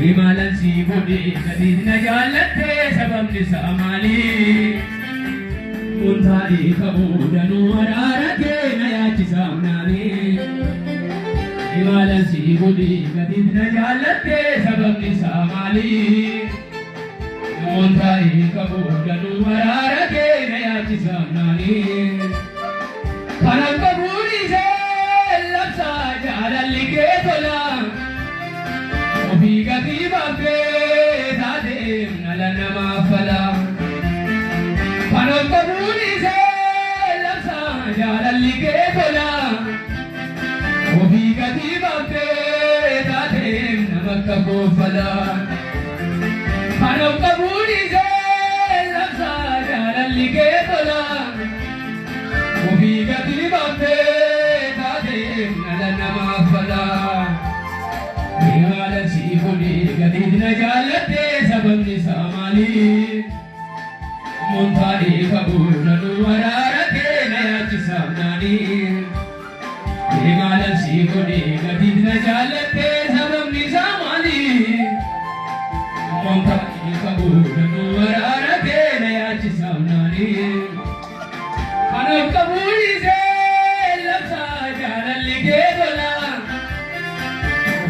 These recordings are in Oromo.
imalan si budi gadid na jalatte sabab ni samali untari kabudanu ararake na yachi samnani imalan si budi gadid na jalatte sabab ni samali untari kabudanu ararake na yachi samnani kanam kabudi se lapsa jalali ke tola Bigati babe dade nalana mafala Panam kabuli se lapsa jalali ke bola Bigati babe dade namak ko fala Panam kabuli se lapsa jalali ke bola Bigati babe dade nalana mafala Imalan si budi gadid na jalatte sabab ni samali Muntari kabudanu ararake na yachi samnani Imalan si budi gadid na jalatte sabab ni samali Muntari kabudanu ararake na yachi samnani Kanam kabudi se lapsa jalali ke dola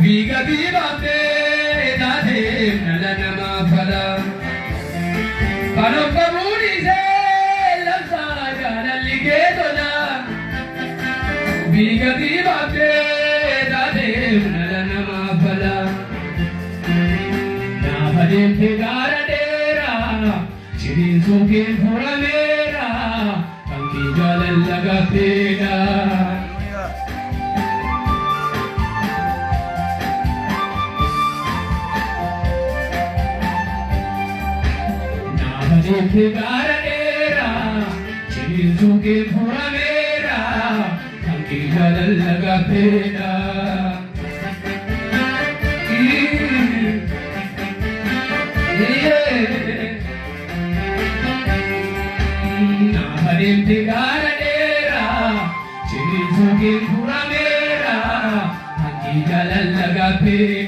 Bigati babe dade nalana mafala Kanam kabudi se lapsa jalali ke dola Bigati babe dade nalana mafala Na bhadim thigara dera chirin suke phora mera Kanki jalal laga peda Thigara dera chizu ke phura mera thanki jalal laga peda na harim thigara dera chizu ke phura mera thanki jalal laga peda